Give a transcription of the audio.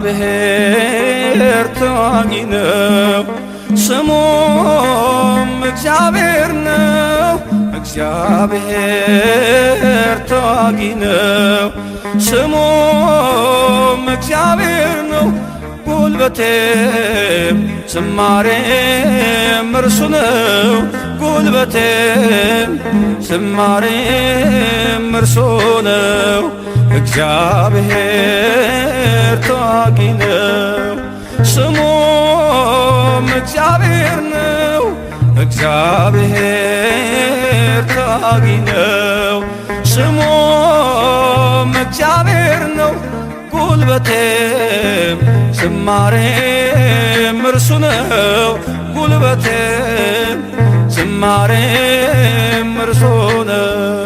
እግዚአብሔር ተዋጊ ነው፣ ስሙም እግዚአብሔር ነው። እግዚአብሔር ተዋጊ ነው፣ ስሙም እግዚአብሔር ነው። ጉልበቴም ዝማሬም እርሱ ነው። ጉልበቴም ዝማሬም እርሱ ነው። እግዚአብሔር ተዋጊ ነው፣ ስሙም እግዚአብሔር ነው። እግዚአብሔር ተዋጊ ነው፣ ስሙም እግዚአብሔር ነው። ጉልበቴም ዝማሬም እርሱ ነው። ጉልበቴም ዝማሬም እርሱ ነው።